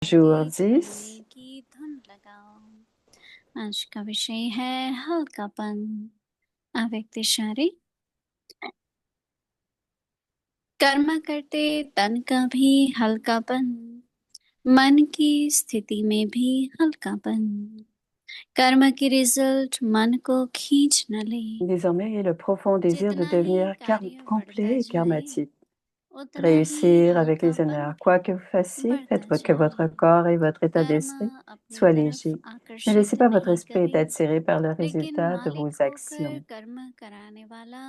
jour करते 10. करने की धुन लगाओ। आज का विषय है हल्कापन। अव्यक्त इशारे। कर्म करते तन का भी हल्कापन, मन की स्थिति में भी हल्कापन। कर्म की रिजल्ट मन को खींच न ले। Désormais, le profond désir de जितना ही devenir कार्य बढ़ता complet et जाए, karmatique. उतना ही Réussir avec les हल्कापन honneurs. Quoi que vous fassiez, बढ़ता faites que votre जाए। corps et votre état कर्म d'esprit अपनी soient तरफ légers. Ne laissez आकर्षित pas votre नहीं esprit être करे, attiré par le लेकिन résultat de मालिक vos होकर actions. कर्म कराने वाला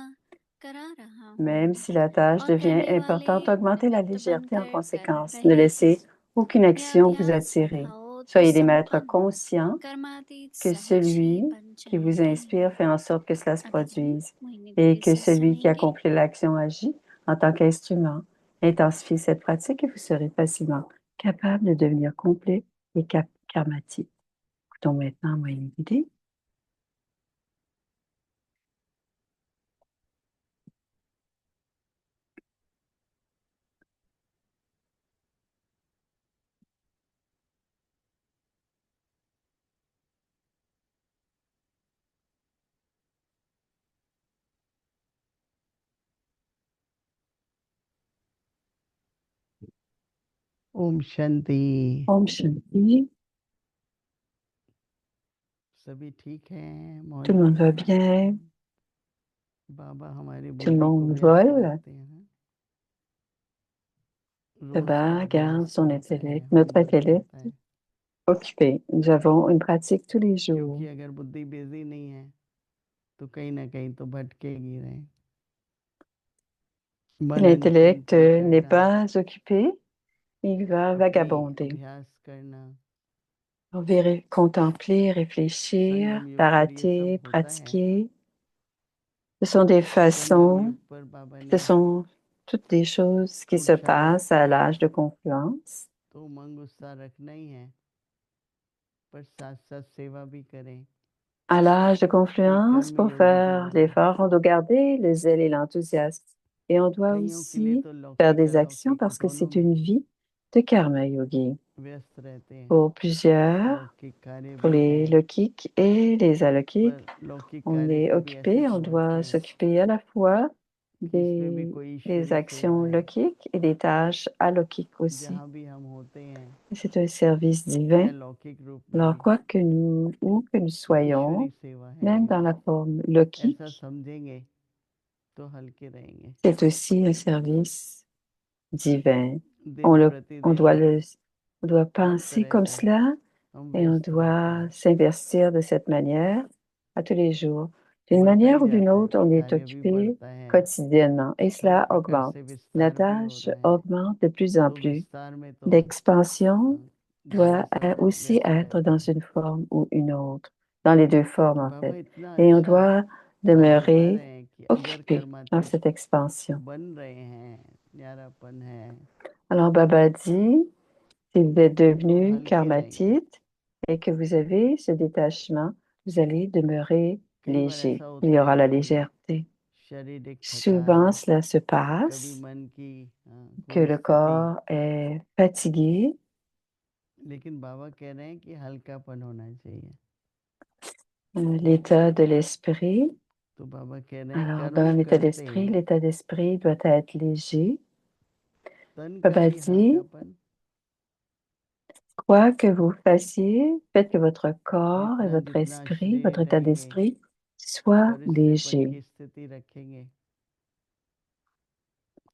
करा रहा Même हूँ। si la tâche और devient करने वाले importante, augmentez la अव्यक्त légèreté en बनकर कर conséquence. Ne रहे laissez हैं। aucune यह action vous अभ्यास attirer. बढ़ाओ तो Soyez des maîtres संपन्न conscients कर्मातीत que सहज ही celui बन qui vous जाओगे। inspire fait en sorte que cela se अभी हम produise मोहिनी et दीदी que से celui qui सुनेंगे। accomplit l'action agit en tant qu'instrument. Intensifiez cette pratique et vous serez facilement capable de devenir complet et karmatique. Écoutons maintenant Moïse Guidé. Om Shanti. Om Shanti. सभी ठीक हैं? Tout le monde va Mohini bien. बाबा हमारी Tout le बुद्धि को monde व्यस्त vole. रखते हैं। रोज का Baba garde अभ्यास son होता है, intellect, notre होमवर्क intellect होता है। occupé. Nous avons une pratique tous les jours. क्योंकि अगर बुद्धि बिजी नहीं है तो कहीं ना कहीं तो भटकेगी रहे। Si l'intellect n'est pas occupé, il va vagabonder. अभ्यास करना, Contempler, réfléchir, संगम युग पर ये barater, सब होता है। pratiquer. Ce sont des संगम façons, युग पर बाबा ce ने sont toutes des choses qui se उत्साह passent à l'âge de confluence. तो उमंग उत्साह रखना ही है, पर साथ साथ सेवा भी करें। À l'âge de confluence, कर्म pour योगी भी faire बने। l'effort, on doit garder le zèle et l'enthousiasme. Et on doit कईयों के लिए aussi तो faire लौकिक des actions अलौकिक parce que दोनों c'est में une vie de karma yogi. व्यस्त रहते हैं। Pour plusieurs, लौकिक कार्य pour भी les है, lokiks et les alokik, पर लौकिक on कार्य est को भी ऐसे occupé, on doit समझते हैं s'occuper à la fois कि इसमें भी des, कोई des ईश्वरी सेवा actions है। lokiques et des tâches alokiques aussi. जहाँ भी हम होते हैं, C'est un service divin. चाहे लौकिक रूप में Alors, भी, quoi que nous, où que nous ईश्वरी soyons, सेवा है même dans ये। la forme ऐसा lokique, समझेंगे तो हल्के रहेंगे। c'est aussi un service divin. दिन On प्रतिदिन doit on doit हर penser तरह comme से cela हम et on व्यस्त रहते doit हैं। s'investir de cette manière à tous les jours. D'une बढ़ता manière ही ou d'une जाता है, autre, on est कार्य भी occupé बढ़ता है, quotidiennement et हर cela प्रकार augmente. से La विस्तार भी हो tâche रहा है। augmente de plus en तो plus. विस्तार में तो L'expansion दोनों doit समय aussi व्यस्त être रहते dans हैं। une forme ou une autre, dans les deux formes en बाबा fait. इतना Et on अच्छा doit बात बता demeurer रहे हैं कि अगर occupé dans कर्मातीत cette expansion. बन रहे हैं, न्यारापन है, Alors Baba dit, si vous êtes तो devenu हल्के रहेंगे। karmatite et que vous avez ce détachement, vous allez demeurer कई बार léger. ऐसा Il होता y है aura la कि légèreté. शारीरिक Souvent, थकान, cela se कभी passe, मन की que कोई le स्थिति, corps est fatigué, लेकिन बाबा कह रहे हैं कि हल्कापन होना चाहिए। l'état de l'esprit. तो बाबा कह रहे हैं Alors, dans कर्म करते l'état d'esprit doit être léger. तन का Baba भी dit, हल्कापन, quoi que vous fassiez, faites que votre corps et जितना votre जितना esprit, श्रेय votre état लेंगे, d'esprit soit परिस्थितिपन léger. की स्थिति रखेंगे,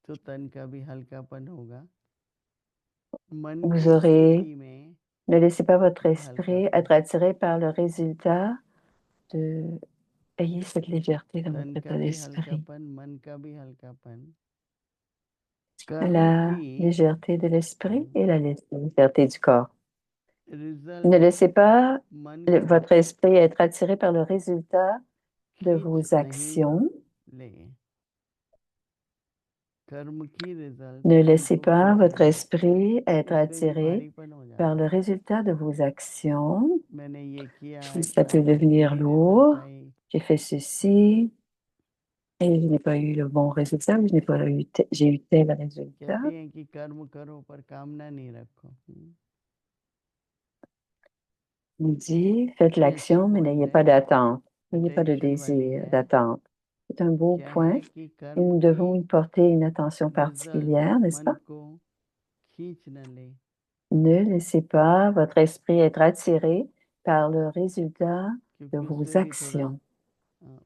तो तन का भी हल्कापन होगा। मन Vous की aurez, स्थिति में ne laissez pas votre भी esprit हल्कापन, être attiré par le résultat de, ayez cette légèreté dans तन votre का état भी d'esprit. हल्कापन, मन का भी हल्कापन, कर्म La की légèreté de l'esprit et la légèreté du corps. Ne result laissez pas मन को votre esprit être attiré par le résultat de खींच vos नहीं actions. ले। कर्म की रिजल्ट Ne मन laissez को pas खींच votre ले, esprit être इसमें भी attiré भारीपन हो par जाता le है। résultat de vos actions. मैंने ये किया, Ça peut आज मेरी devenir ये रिजल्ट lourd. आई। J'ai fait ceci et je n'ai pas eu le bon résultat, ou je n'ai pas eu, j'ai eu tel résultat. कहते हैं कि कर्म करो पर कामना नहीं रखो। On dit, faites ये अच्छी l'action, mais पॉइंट n'ayez है pas d'attente. N'ayez pas de tension वाली désir, है d'attente. C'est un beau क्या point है कि et कर्म nous की devons y porter une attention result particulière, n'est-ce मन pas? को खींच न ले Ne laissez pas votre esprit être attiré par le résultat de क्योंकि vos उसमें भी थोड़ा actions,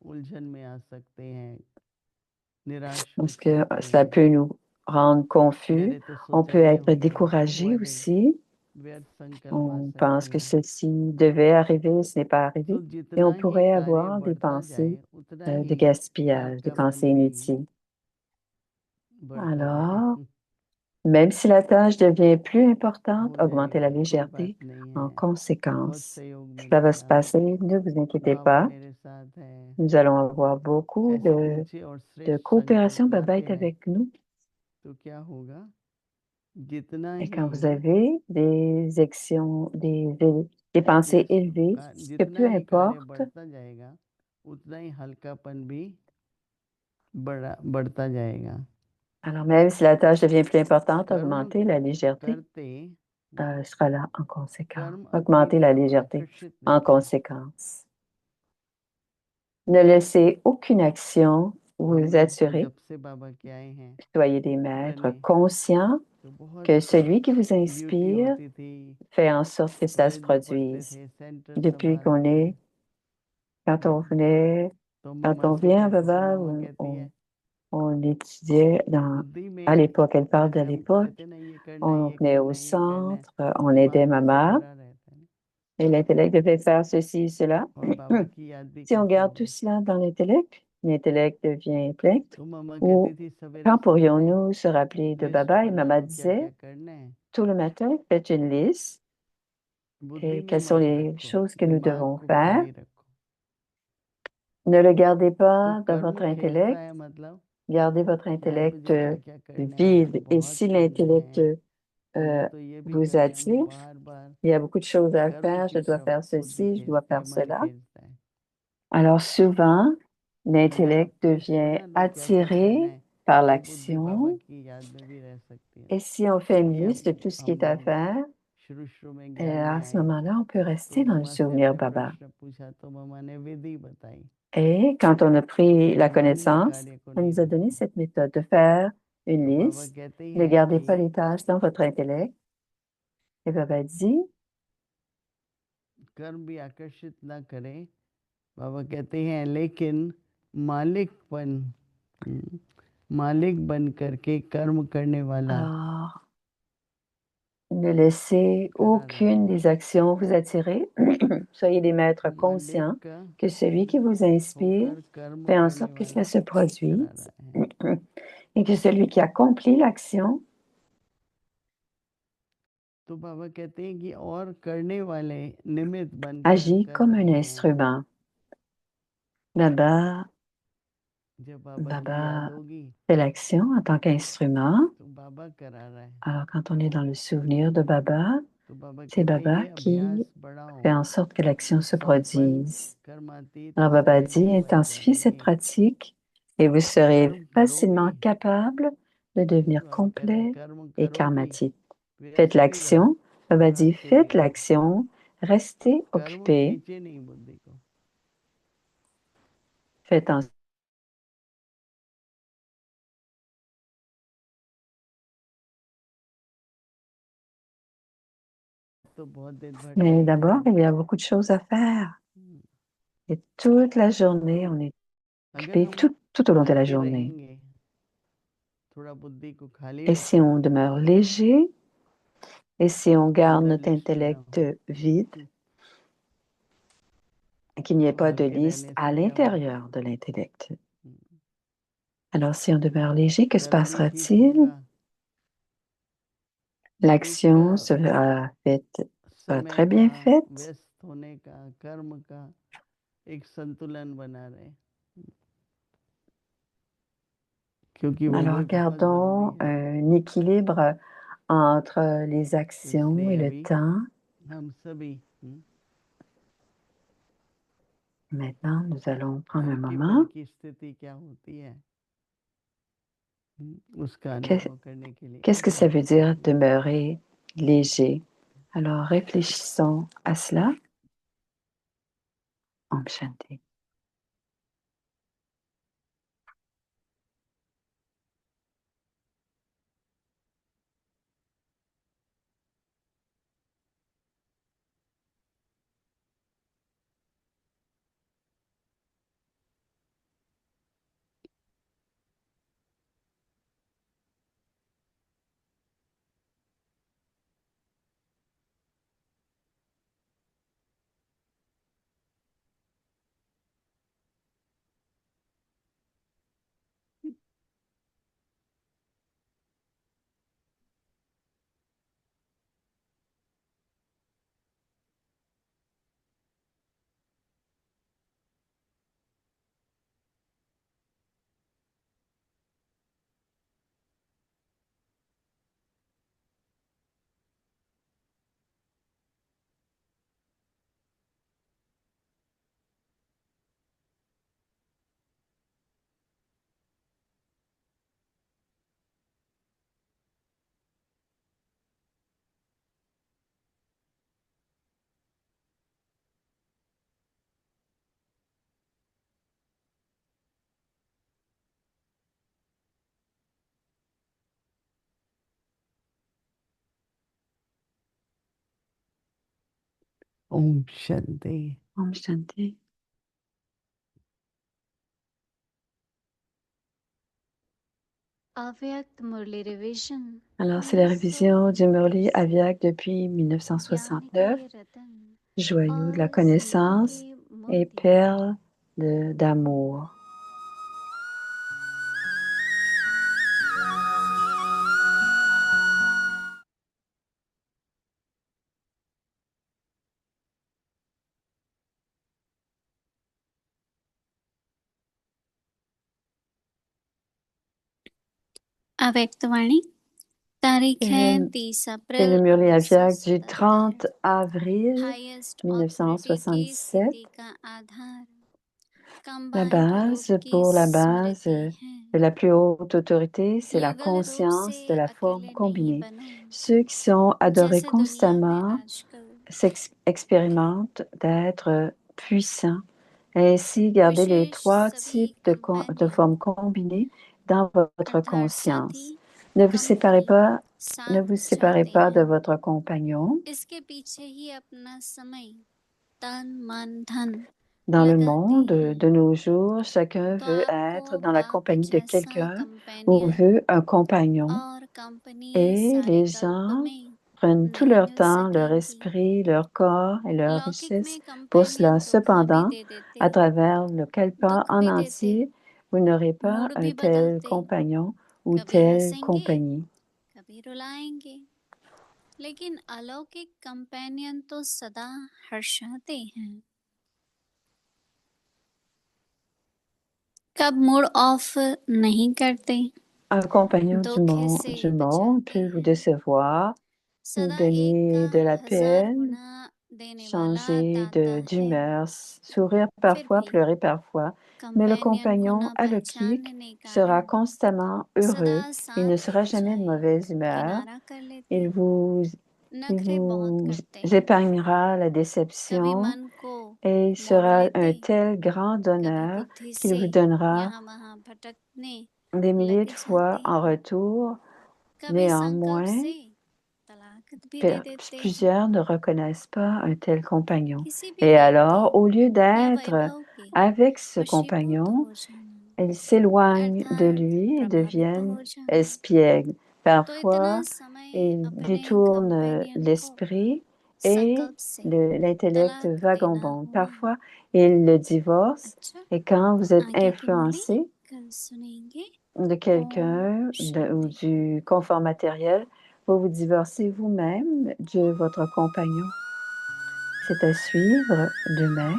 उलझन में आ सकते हैं निराश हो parce que सकते cela हैं peut nous rendre confus. मेरे तो On peut सोचा ये être हो जाएगा découragé बड़े aussi. व्यर्थ संकल्प आ On pense सकते que हैं ceci devait arriver, ce n'est pas तो arrivé. Et जितना on ही pourrait कार्य avoir des बढ़ता pensées जाए उतना de ही gaspillage, des pensées हल्कापन भी inutiles. बढ़ता Alors, जाए même si la tâche devient plus importante, हो augmentez la जाएगा कोई légèreté बात नहीं en है बहुत conséquence. सहयोग Cela va se मिलेगा passer, ne vous inquiétez बाबा pas. मेरे साथ है Nous allons avoir beaucoup ऐसे ऊंचे और de श्रेष्ठ coopération. संकल्प Baba लाते est हैं avec nous. तो क्या होगा जितना Et ही quand vous avez des actions, des pensées élevées, que जितना peu ही कार्य importe, बढ़ता जाएगा उतना ही हल्कापन भी बढ़ता जाएगा alors même si la tâche devient plus importante, कर्म augmenter la légèreté करते sera là en conséquence. कर्म अपनी Augmenter la तरफ légèreté आकर्षित en रखें conséquence. Ne laissez aucune action vous हम attirer. जब से बाबा के आए हैं Soyez des maîtres बने conscients तो बहुत que celui qui vous duty inspire होती थी fait en sorte que ça se वेद पढ़ते produise. थे सेंटर Depuis qu'on संभालते थे est, quand on venait, तो quand मम्मा on से vient à कहते थे Baba, मम्मा कहती है on étudiait बुद्धि à में l'époque, elle parle de जैसे हम l'époque, कहते ना ये करना है on ये venait au करना है ये करना है centre, on aidait दिमाग कैसे Mama भरा रहता है et l'intellect devait faire ceci, cela. और बाबा की याद भी Si on कैसे garde tout होगी cela dans l'intellect devient plein. तो मम्मा कहती Ou थी सवेरे quand सवेरे pourrions-nous se rappeler de list Baba? Et बना Maman लो क्या disait, क्या करना है tout le matin, faites une liste बुद्धि et में quelles sont मत les रखो choses que nous दिमाग devons को faire. खाली रखो Ne le gardez तो pas dans कर्म votre खेचता intellect. है मतलब Gardez votre यार intellect मुझे क्या क्या करना है vide. Et बहुत si करना l'intellect है मुझे euh, तो ये भी vous करना है attire, बार बार il y a beaucoup de choses à कर्म faire, की je dois तरफ faire बुद्धि ceci, je dois खींचता है faire मन cela. खींचता है Alors souvent, अगर आप l'intellect लिस्ट devient बना लो क्या क्या करना attiré है par तो बुद्धि बाबा l'action. की याद में भी रह सकती है Et si on fait une कि liste de tout ce qui हम est à लोग faire, शुरू में et ज्ञान में à ce आए moment-là, on peut तो rester dans le मम्मा से souvenir हमने Baba. प्रश्न पूछा तो मम्मा ने विधि बताई Et quand on a pris la सामान्य connaissance, कार्य को elle नहीं nous a donné रखो cette méthode de faire une तो बाबा liste. कहते Ne हैं gardez कि pas les tâches dans votre intellect. Et Baba dit, कर्म भी आकर्षित ना करें बाबा कहते हैं लेकिन मालिकपन मालिक बन करके कर्म करने वाला alors, ne laissez करा रहा aucune है des actions vous attirer. Soyez des maîtres मालिक conscients का que celui qui vous inspire होकर कर्म fait en करने sorte que cela वाला se करा produise रहा है et que celui qui accomplit l'action तो बाबा कहते हैं कि और करने वाले निमित्त बनकर agit कर comme un रहे हैं instrument. Baba, जब बाबा की याद Baba होगी fait l'action en tant qu'instrument. तो बाबा करा रहा है Alors, quand on est dans le souvenir de Baba, तो बाबा c'est कहते हैं Baba ये qui अभ्यास बढ़ाओ fait en sorte que l'action se संपन्न produise. कर्मातीत Alors, Baba स्थिति dit, में बन intensifiez cette जाओगे pratique et vous serez कर्म facilement करोगी capable de devenir बाबा कहते हैं complet कर्म et करोगी karmatique. Faites व्यस्त नहीं रहो l'action. Baba dit, भ्रांति नहीं faites रहो l'action, restez कर्म occupé, खींचे नहीं बुद्धि को faites en तो बहुत दिन भर Mais ठीक d'abord, है il y a beaucoup de choses à faire. Et toute la journée, on est अगर occupé हम tout au long de la हल्के journée. रहेंगे थोड़ा बुद्धि को खाली Et si on रखेंगे demeure léger, et si on garde notre list बनाओ intellect vide, et qu'il n'y ait तो pas de हल्के liste रहने à से क्या होगा l'intérieur de l'intellect. Alors, si on demeure léger, que se कर्म भी ठीक passera-t-il? होगा L'action एक sera faite, समय très का bien faite. व्यस्त होने का कर्म का एक संतुलन बना रहे क्योंकि वो Alors, भी बहुत जरूरी gardons है un équilibre entre les तो actions et इसलिए le अभी temps. हम सभी Maintenant, nous allons prendre un हल्कीपन moment. की स्थिति क्या होती है उसका Qu'est- अनुभव करने के लिए Qu'est-ce एक que ça veut मिनट के dire लिए demeurer léger? Alors, réfléchissons à cela. Om Shanti. Om Shanti. Om Shanti. Avyakt Murli Revision. Alors, c'est la révision du Murli Avyak depuis Jnani 1969. ke ratan Joyau de la aur connaissance seva ke et moti. perle d'amour. अव्यक्तवाणी तारीख है C'est 30 le अप्रैल Murli Avyak du 1977 30 avril highest authority की 1977. स्थिति का आधार La combined base रूप की pour la base स्मृति है de la plus haute autorité, c'est la युगल रूप से conscience de la forme अकेले नहीं combinée. बनो Ceux qui sont adorés जैसे दुनिया में constamment आजकल expérimentent d'être puissants. Ainsi, gardez les विशेष 3 सभी types de companion formes combinées dans votre अर्थात conscience. साथी Ne vous séparez company ne vous साथ séparez चाहते pas de हैं votre compagnon. इसके पीछे ही अपना समय तन मन धन Dans le लगाते monde हैं de nos jours, chacun तो veut आपको être dans la आप compagnie de जैसा quelqu'un ou companion veut un compagnon. और कंपनी Et सारे les कल्प gens में prennent tout नहीं leur मिल temps, leur सकेंगी esprit, leur corps et leur लौकिक richesse में pour कंपेनियन cela. धोखा भी Cependant, दे देते à travers le Kalpa दुख en भी देते entier, vous n'aurez pas mood un भी tel बदलते compagnon ou कभी telle हंसेंगे compagnie. कभी रुलाएंगे लेकिन अलौकिक कंपेनियन तो सदा हर्षाते हैं कब मूड ऑफ नहीं करते Un compagnon धोखे से du monde बचाते peut vous हैं décevoir, vous सदा एक donner de la का 1000 peine, गुना देने वाला changer दाता है d'humeur, sourire फिर parfois, भी pleurer parfois. Mais le companion को compagnon न aleutique पहचानने sera कारण constamment सदा heureux, il ne साथ sera jamais de बजाय mauvaise humeur, किनारा कर लेते il vous, il नखरे बहुत vous करते हैं épargnera la कभी déception मन को et il मोड़ sera लेते un tel grand कभी honneur बुद्धि qu'il से vous donnera यहाँ वहाँ भटकने des milliers लग de fois जाते en retour. कभी संकल्प Néanmoins, से तलाक भी दे देते plusieurs ne reconnaissent pas un tel compagnon. किसी भी Et alors, au lieu व्यक्ति या d'être वैभव की avec ce वशीभूत compagnon, हो जाना ils s'éloignent de अर्थात lui et प्रभावित deviennent हो जाना espiègles. तो इतना Parfois, समय ils अपने détournent कंपेनियन को l'esprit et संकल्प से l'intellect तलाक देना vagabond. हुआ Parfois, ils le divorcent अच्छा et quand vous êtes आगे की मुरली influencé कल सुनेंगे de quelqu'un ओम ou Shanti du confort matériel, vous vous divorcez vous-même de votre compagnon. C'est à suivre demain.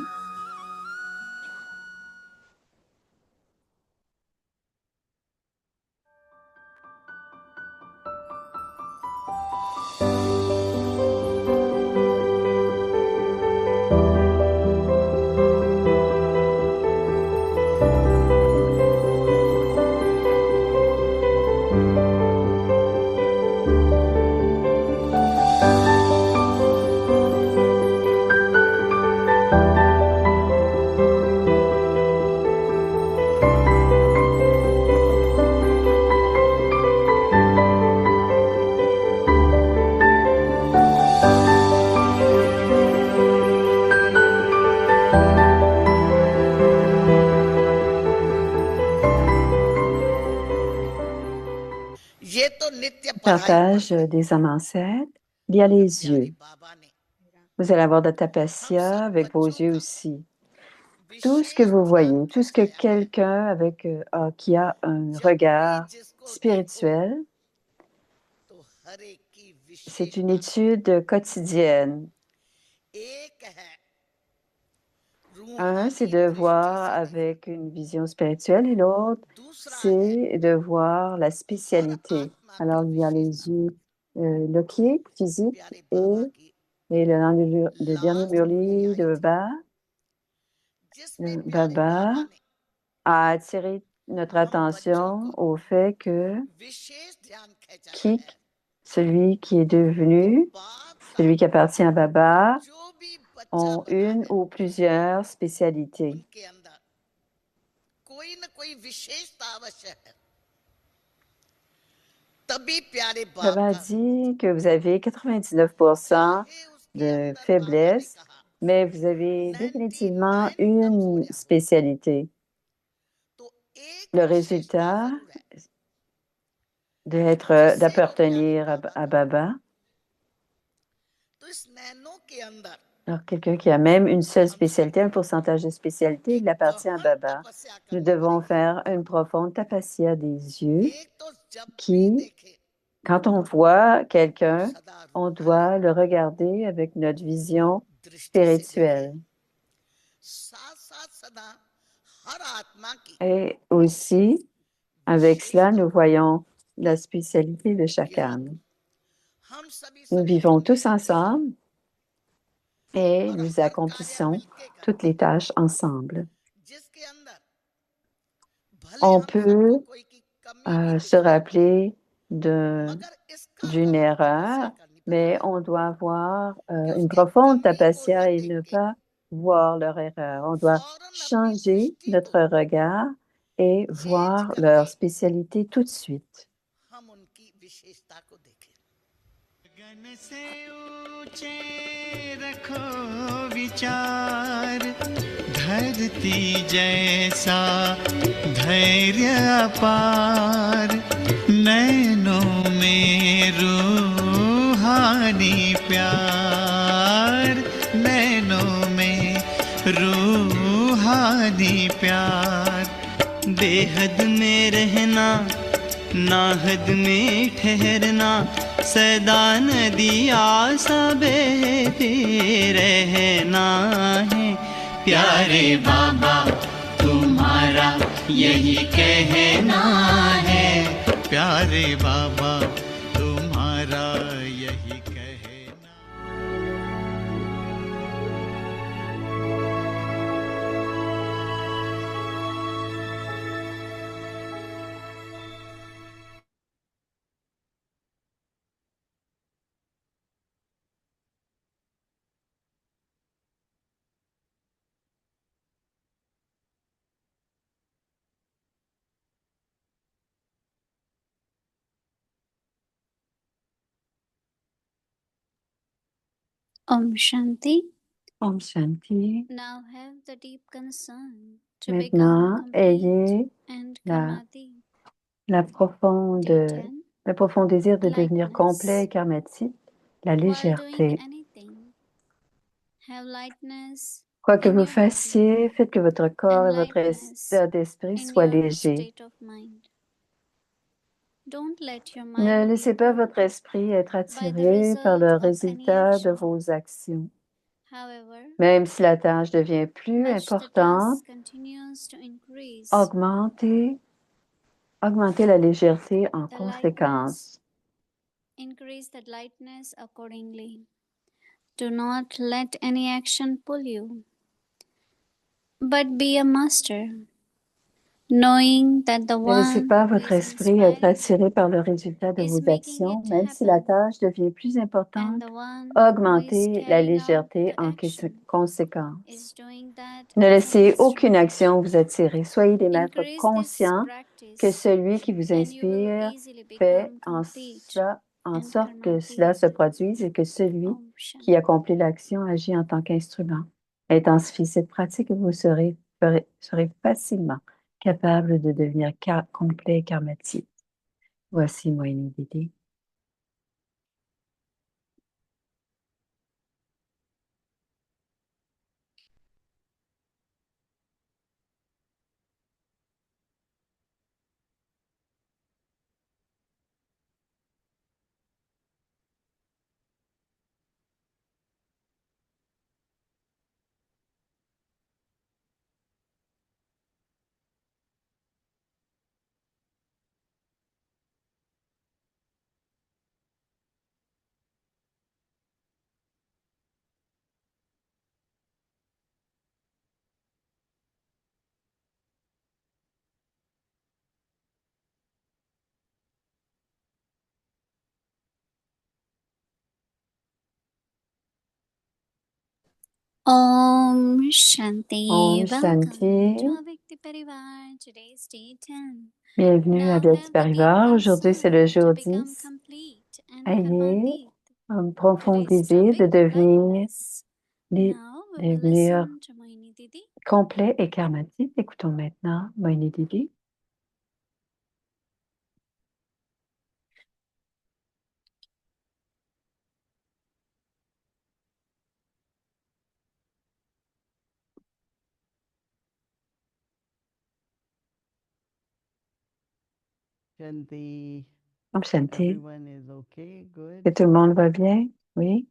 partage des âmes ancêtres, il y a les yeux. Vous allez avoir de tapasya avec vos yeux aussi. Tout ce que vous voyez, tout ce que quelqu'un avec qui a un regard spirituel, c'est une étude quotidienne. Un, c'est de voir avec une vision spirituelle et l'autre, c'est de voir la spécialité. Alors, il y a les yeux loqués, physiques, et le dernier murli de Baba a attiré notre attention au fait que celui qui est devenu, celui qui appartient à Baba, ont une ou plusieurs spécialités. Baba dit que vous avez 99% de faiblesse, mais vous avez définitivement une spécialité. Le résultat d'appartenir à Baba. Alors, quelqu'un qui a même une seule spécialité, un pourcentage de spécialité, il appartient à Baba. Nous devons faire une profonde tapasya des yeux qui, quand on voit quelqu'un, on doit le regarder avec notre vision spirituelle. Et aussi, avec cela, nous voyons la spécialité de chaque âme. Nous vivons tous ensemble et nous accomplissons toutes les tâches ensemble. On peut se rappeler d'une erreur, mais on doit avoir une profonde tapasya et ne pas voir leur erreur. On doit changer notre regard et voir leur spécialité tout de suite. गगन से ऊंचे रखो विचार, धरती जैसा धैर्य अपार, नैनों में रूहानी प्यार, नैनों में रूहानी प्यार, बेहद में रहना नाहद में ठहरना, सदा नदी आसा बहते रहना है। प्यारे बाबा तुम्हारा यही कहना है, प्यारे बाबा तुम्हारा यही कहना। Om Shanti. Om Shanti. Now have the deep concern to Maintenant, become complete ayez and le karmatic. profond désir de devenir complet et karmatique, la While doing légèreté. anything, have lightness Quoi que in vous your body fassiez, faites que votre corps and et votre lightness état d'esprit in soient your légers. state of mind. Don't let your Ne mind laissez be pas votre pulled esprit être by the attiré par le result of any résultat de action. vos actions. However, Même si la tâche devient plus as the importante, task continues to increase, augmentez la légèreté en the conséquence. increase the lightness accordingly. Do not let any action pull you, but be a master, knowing that the Ne laissez one pas who votre is esprit être inspiring attiré par le résultat de is vos making actions, it même si la happen, tâche devient plus and importante. the one who is Augmentez la carrying out légèreté the en action conséquence. is doing that Ne as a laissez aucune master. action vous attirer. Soyez des maîtres Increase this conscients que practice, celui qui vous and you will inspire easily fait become en complete en and sorte que cela karmatic. se produise et que celui Om qui Shanti. accomplit l'action agit en tant qu'instrument. Intensifiez cette pratique et vous serez facilement capable de devenir complet et karmatique. Voici Moïni Didi. Om Shanti. Om Welcome Shanti. to Avyakti Parivar. Today's day 10. Bienvenue à Now Avyakti have the deep Parivar. Aujourd'hui, c'est le concern to jour become 10. complete and Ayez Karmandit. un profond Today's désir de topic, devenir, kindness. Now we will devenir listen to Moini Didi. complet et karmatique. Écoutons maintenant Moini Didi. Shanti. Om Shanti. Everyone is okay? Good. Que tout le monde va bien? Oui.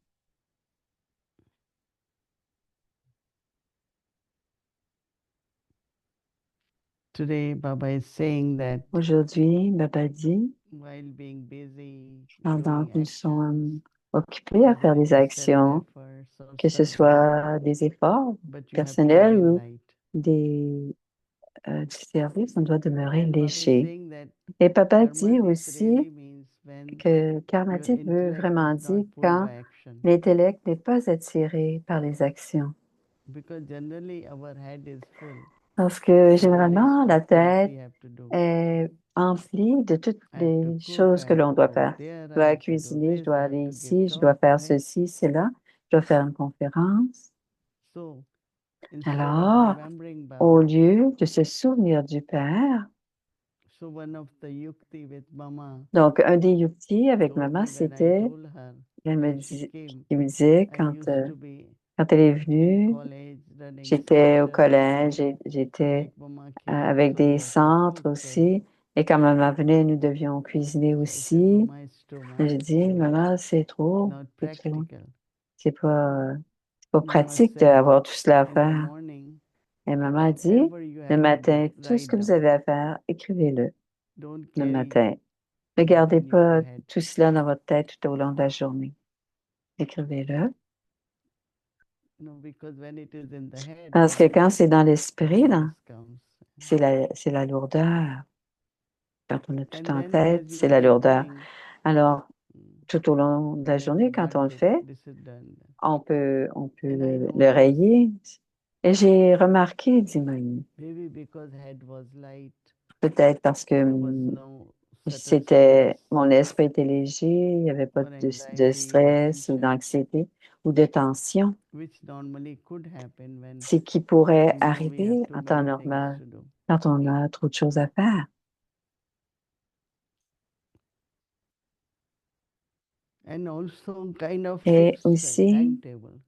Today, Baba is saying that Aujourd'hui, Baba dit, while being busy pendant doing qu'ils sont actions, occupés à faire des actions, self-efforts or que ce service, soit des efforts but you have to personnels remain ou light. du service, on doit demeurer And Baba is léger. saying that Et Papa dit karmadit aussi really means when que your karmatique veut intellect vraiment is not dire pulled quand by action. l'intellect n'est pas attiré par les actions. Because generally our head is full. Parce que So généralement, la list of things tête we have to do. est emplie de toutes I have to les cook, choses I que have l'on to doit go faire. there, Je I dois have to do cuisiner, je this, dois I aller have to give ici, je dois talk, faire right? ceci, cela, je dois faire une conférence. So instead of Alors, remembering au Baba, lieu de se souvenir du Père, so one of the yukti with Mama donc un des yukti avec told maman, me when I c'était, told her elle me when she dit, came, qui me disait I used to be quand elle est in venue, college running j'étais au centers, collège, j'étais like Mama came, avec so we des had to centres cook. aussi. Et quand maman venait, nous devions cuisiner So I said, aussi. Mama, it's too Et much, j'ai dit, maman, c'est trop, not c'est trop. practical. C'est pas Mama pratique said, d'avoir tout cela à in the faire. morning, Et maman a dit, whatever you le have to matin, do, tout ce write que vous down. avez à faire, écrivez-le Don't le carry matin. Ne gardez in your pas head. tout cela dans votre tête tout au long de la journée. Écrivez-le. No, because when it is in the head, Parce que then quand c'est dans l'esprit, heaviness comes. c'est la lourdeur. Quand on a tout And en then tête, as you c'est la are lourdeur. doing, Alors, tout au long de la you have to journée, quand on le mark it, fait, this is done. on peut And I le noticed, rayer. Et j'ai remarqué, dit Moïse, maybe because head was light, peut-être parce que there was no subtle c'était, stress mon esprit était léger, il n'y avait pas or de anxiety or stress ou tension, d'anxiété ou de tension, which normally could happen when ce qui pourrait we know we have arriver too en temps many things normal to do. quand on a trop de choses à faire. And also kind of Et fixed aussi, timetable.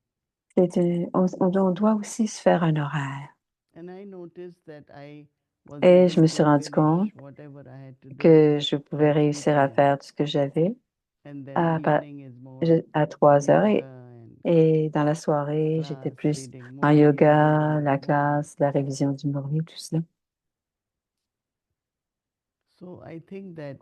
on doit aussi se faire un horaire. And I noticed that I was Et je able me suis to rendu compte finish whatever I had to do que je pouvais by 3 réussir à p.m. faire tout ce que j'avais And then à, evening is more à 3 heures yoga and et dans la soirée, j'étais class, plus reading en Murli, yoga, revision la of Murli. classe, la révision du Murli, tout cela. So I think that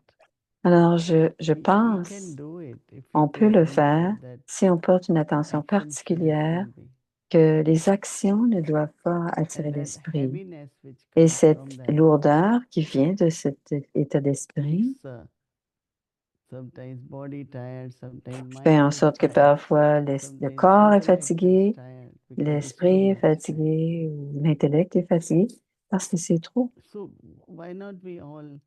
Alors, je we can pense do it if we on pay peut le faire attention that si on porte une attention action shouldn't particulière pull me. que les actions ne doivent pas attirer And that l'esprit. heaviness which Et comes from cette that lourdeur qui vient de cet état d'esprit makes sometimes body tired, sometimes fait mind en is sorte que tired, parfois le sometimes corps est intellect is fatigué, tired because it's too l'esprit est much. fatigué, ou l'intellect est fatigué parce que c'est trop. So why not we all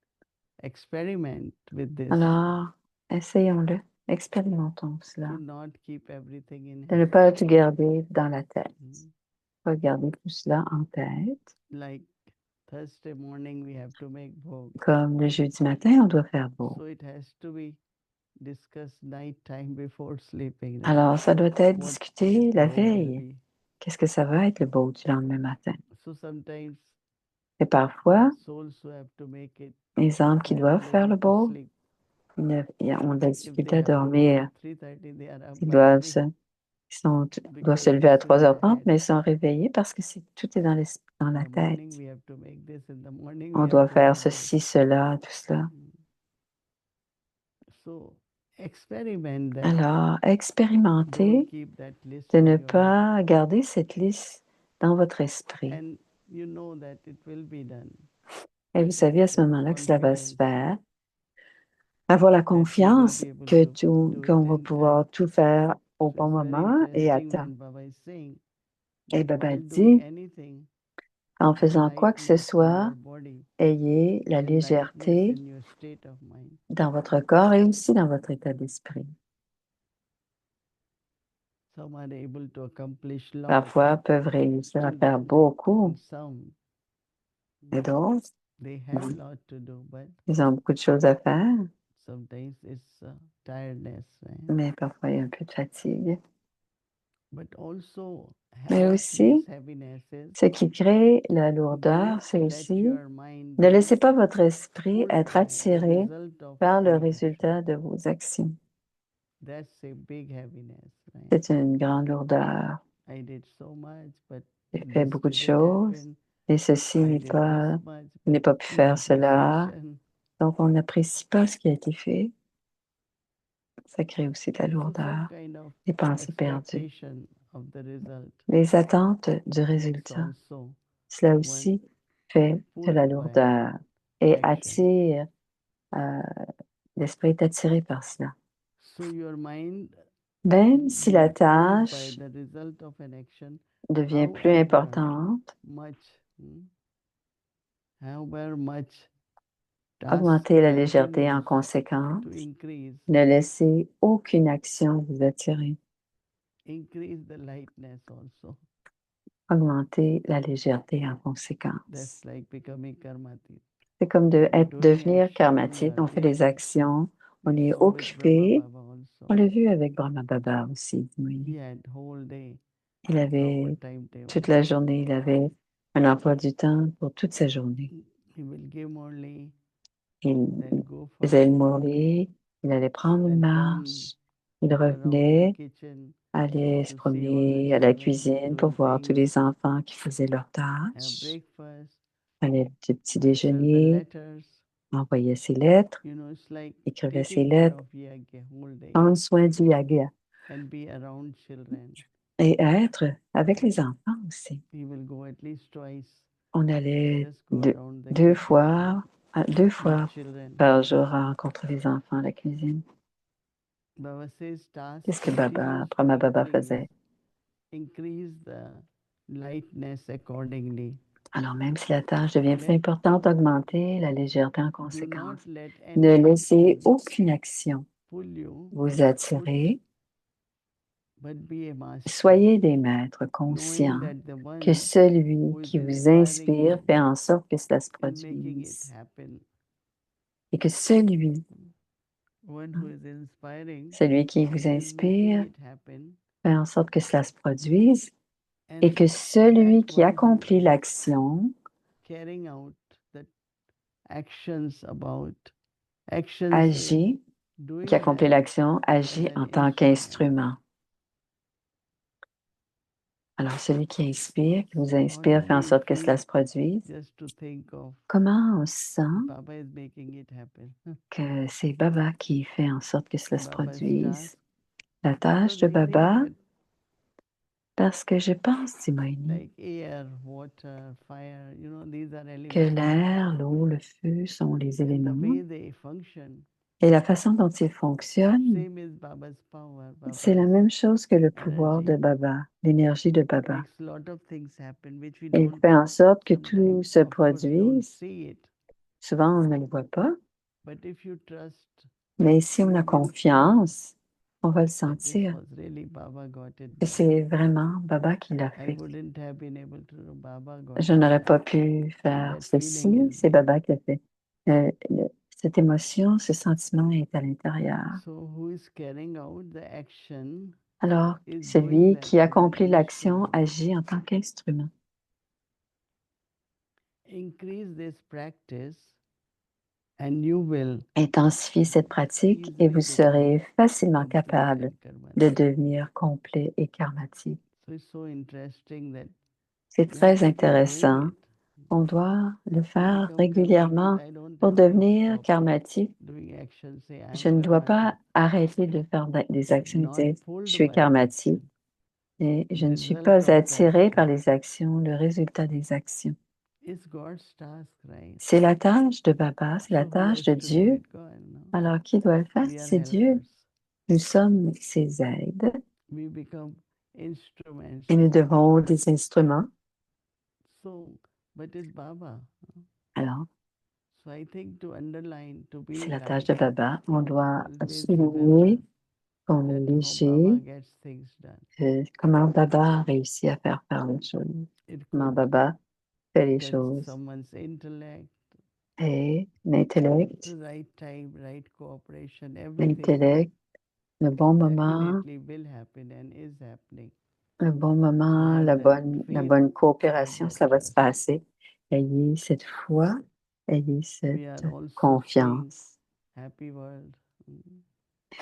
experiment with this Alors, essayons-le, expérimentons to cela, not keep everything in de ne head? pas tout garder dans la tête, Mm. pas garder tout cela en tête. Like Thursday morning we have to make bhog. Comme le jeudi matin, on doit faire beau. So it has to be discussed night time before sleeping. Alors, ça doit être What discuté la bhog will veille. be. Qu'est-ce que ça va être le beau du lendemain matin? So sometimes Et parfois, souls who have to make it, les âmes qui they are doivent not faire le able to beau, sleep. ont de la If they difficulté à have to go dormir. at 3:30, they are up Ils by doivent 3 doivent because se lever it's à in the 3h30, head. mais ils sont réveillés parce que tout est dans, dans In la the morning tête. we have to make this. In the morning we On have doit to faire do this. ceci, cela, tout cela. So experiment that. Alors, Don't expérimentez keep that list de in ne your head. pas garder cette liste dans votre esprit. And you know that it will be done. Et vous savez à ce Have moment-là que cela va se confidence faire. Avoir la that you will confiance be able que to do qu'on it. va pouvoir tout faire au So bon it's very moment et à interesting temps. when Baba is saying Et Baba while doing dit, anything, en have faisant quoi que ce lightness in soit, your body ayez la and lightness légèreté in your state of mind. dans votre corps et aussi dans votre état d'esprit. Some are able to accomplish lots, Parfois, peuvent réussir à faire and beaucoup, some et d'autres, they have a lot to do, but ils ont beaucoup de choses à faire, sometimes it's tiredness, right? mais parfois il y a un peu de fatigue. But also, Mais what aussi, creates happiness is ce qui crée la don't lourdeur, c'est let aussi your mind ne be laissez pas votre esprit pulled être by the attiré result of par le any action. résultat de vos actions. That's a big happiness, right? C'est une grande lourdeur. I did so much, but J'ai fait this beaucoup de didn't choses happen. et ceci I n'est did pas, this much, je n'ai but pas pu no faire cela. appreciation. Donc, on n'apprécie pas ce qui a été fait. Ça crée aussi de la So some lourdeur, kind of des pensées perdues. expectation of the result. Les attentes du That's résultat, also cela one aussi fait de pulled la by lourdeur et action. attire, l'esprit est attiré par cela. So your mind Même si la being pulled by tâche the result of an action, devient plus however importante, much, however much task augmentez la légèreté en continues conséquence. to increase, Ne laissez aucune action vous attirer. increase the lightness also. Augmentez la légèreté en conséquence. That's like becoming karmatit. C'est comme Doing devenir action, karmatique. On fait des actions, on we est saw with Brahma occupé. Baba also. On l'a vu avec Brahma Baba aussi. Oui. He had whole day Il proper avait timetable. toute la journée, il avait un emploi du temps pour toute sa journée. He will give only, Il then go faisait le for mollet, il allait prendre une then come marche, il around the revenait, kitchen allait se to see all the promener à la children cuisine pour doing voir tous things, les enfants qui faisaient leurs have tâches, breakfast, allait du petit answer the déjeuner, letters. envoyait ses lettres, You know, it's like écrivait ses taking care lettres, of Yagya whole day prendre soin du yaga and be around children. et être avec les enfants aussi. He will go at least twice, On allait just go deux, around the deux kitchen fois, deux with fois children. par jour à rencontrer les enfants à la cuisine. Baba says task Qu'est-ce que Baba, continues to Brahma Baba increase, faisait? increase the lightness accordingly. Alors, même si la tâche devient plus importante, augmentez la légèreté en Do not conséquence. let Ne any laissez action aucune action pull you, vous attirer. but be a master, Soyez des maîtres knowing conscients that the que one celui who is qui vous inspiring inspire you fait en sorte que cela se is making it produise. happen. Et que celui One who is inspiring qui vous is making inspire it happen. fait en sorte que cela se produise. And Et que celui that qui one who accomplit is l'action carrying out the actions about actions is agit, doing qui accomplit that l'action as agit an en tant instrument. qu'instrument. Alors, celui qui inspire, qui vous How inspire, do fait en we sorte que cela feel se produise. just to think of Comment on sent Baba is making it happen? que c'est Baba qui fait en sorte que cela se Baba's produise? task, La tâche because de we think Baba, that parce que je pense, dit Moïni, like air, water, fire, you know, these are que elements. l'air, l'eau, le feu sont les And the éléments. way they function, Et la façon dont ils fonctionnent, same is Baba's power, c'est la Baba's même chose que le pouvoir de energy. Baba, l'énergie de Baba. Makes lot of things happen which we Il don't fait en sorte que tout sometimes, se of course, don't produise. see it. Souvent, on ne le voit pas, But if you trust mais si on a confiance, on va le that this sentir. was really Baba got it Que done, c'est vraiment Baba qui l'a I fait. wouldn't have been able to know Baba got Je it n'aurais done. pas pu faire That ceci, feeling is c'est there. Baba qui l'a fait. Cette émotion, ce sentiment est à l'intérieur. So who is carrying out the action Alors, is doing celui that qui as an accomplit l'action instrument. agit en tant qu'instrument. Increase this practice and you will Intensifiez cette pratique et vous easily become serez facilement complete capable and de karmatic. devenir complet et karmatique. So it's so interesting that C'est you have très to keep doing intéressant. it. On doit le To faire become karmatic, régulièrement I don't pour have to devenir stop karmatique. doing action, say I Je am ne dois pas karmatic, arrêter de faire des actions et not dire je pulled suis by the karmatique action. et je ne suis Result pas of the attiré par action les actions, le résultat des actions. is God's task, right? C'est la tâche de Baba, c'est la So who tâche has de to do Dieu. it? God, no? Alors, qui doit le faire? We are C'est Dieu. helpers. Nous sommes ses aides. We become instruments. Et nous devons des instruments. So, but it's Baba. Alors, So I think to underline, to be c'est la tâche de light, Baba. On doit always souligner remember qu'on est that how léger, Baba gets things done. comment Baba a réussi à faire les choses. It Comment could Baba fait les touch choses. someone's intellect, Et l'intellect, right time, right cooperation, everything l'intellect, le bon moment, definitely will happen and is happening. le bon moment, Have la that bonne faith coopération, with ça va that. se passer. Ayez cette foi, ayez We are cette also seeing confiance. happy world.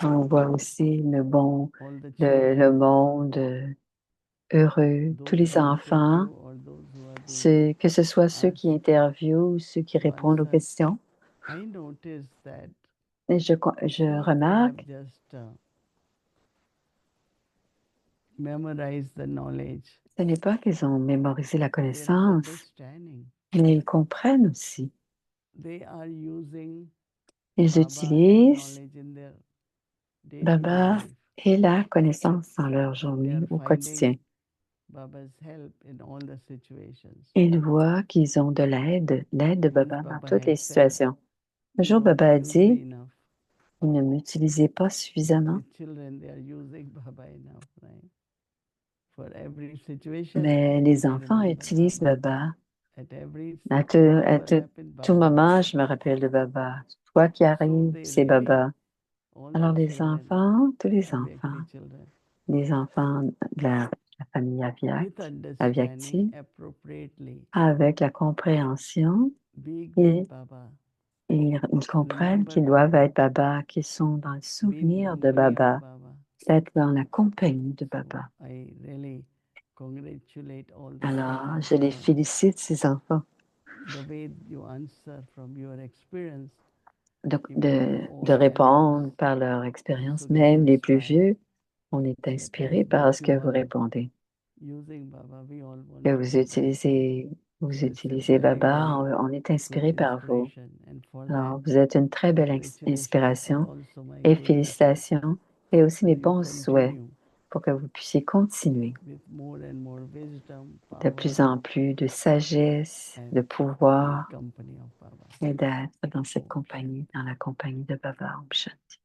On voit aussi All the le children, monde heureux, tous those les who enfants, interview or those who are doing que ce soit ceux qui ask interviewent ou ceux qui to répondent aux answer. questions. I noticed that Et je not they have remarque, just memorized the knowledge. ce n'est pas qu'ils ont mémorisé la There is connaissance, understanding. mais ils comprennent aussi. They are using Ils Baba and utilisent knowledge in their day-to-day Baba life. et la connaissance dans leur And they journée are au finding quotidien. Baba's help in all the situations. Ils voient qu'ils ont de l'aide de Once Baba dans Baba toutes les had said, situations. Un "You jour, don't Baba a use me dit, enough." vous ne m'utilisez pas suffisamment, The children, they are using Baba enough, right? For every situation, mais les I enfants remember utilisent Baba. Baba. At every À whatever happened, tout Baba. moment, je me rappelle de Baba. Quoi qui So arrive, they c'est really, Baba. all Alors the les children, enfants, tous les Avyakti enfants, children, les enfants de la famille with Avyakti, understanding appropriately, avec la compréhension, being ils, with Baba, ils comprennent remember qu'ils doivent Baba, être Baba, qu'ils sont dans le be in souvenir de company of Baba, Baba. être dans la compagnie de So Baba. I really congratulate all the Alors, children je les for félicite, ces enfants, the way you answer from your experience. de, Even de, the de old répondre elders par leur also expérience. get Même les plus inspired vieux, on est that inspiré as par much ce you que vous are répondez. using Baba, we all want Que to vous do that. vous So it's a utilisez very, Baba, very on est good inspiré par vous. inspiration. And for Alors, that, vous êtes une très belle congratulations and inspiration also my et good wishes. félicitations et aussi So mes you bons souhaits continue pour que vous puissiez continuer with more and more wisdom, de power, plus en plus de sagesse, and de in pouvoir company of Baba. et d'être dans cette Om Shanti. compagnie, dans la compagnie de Baba Om Shanti.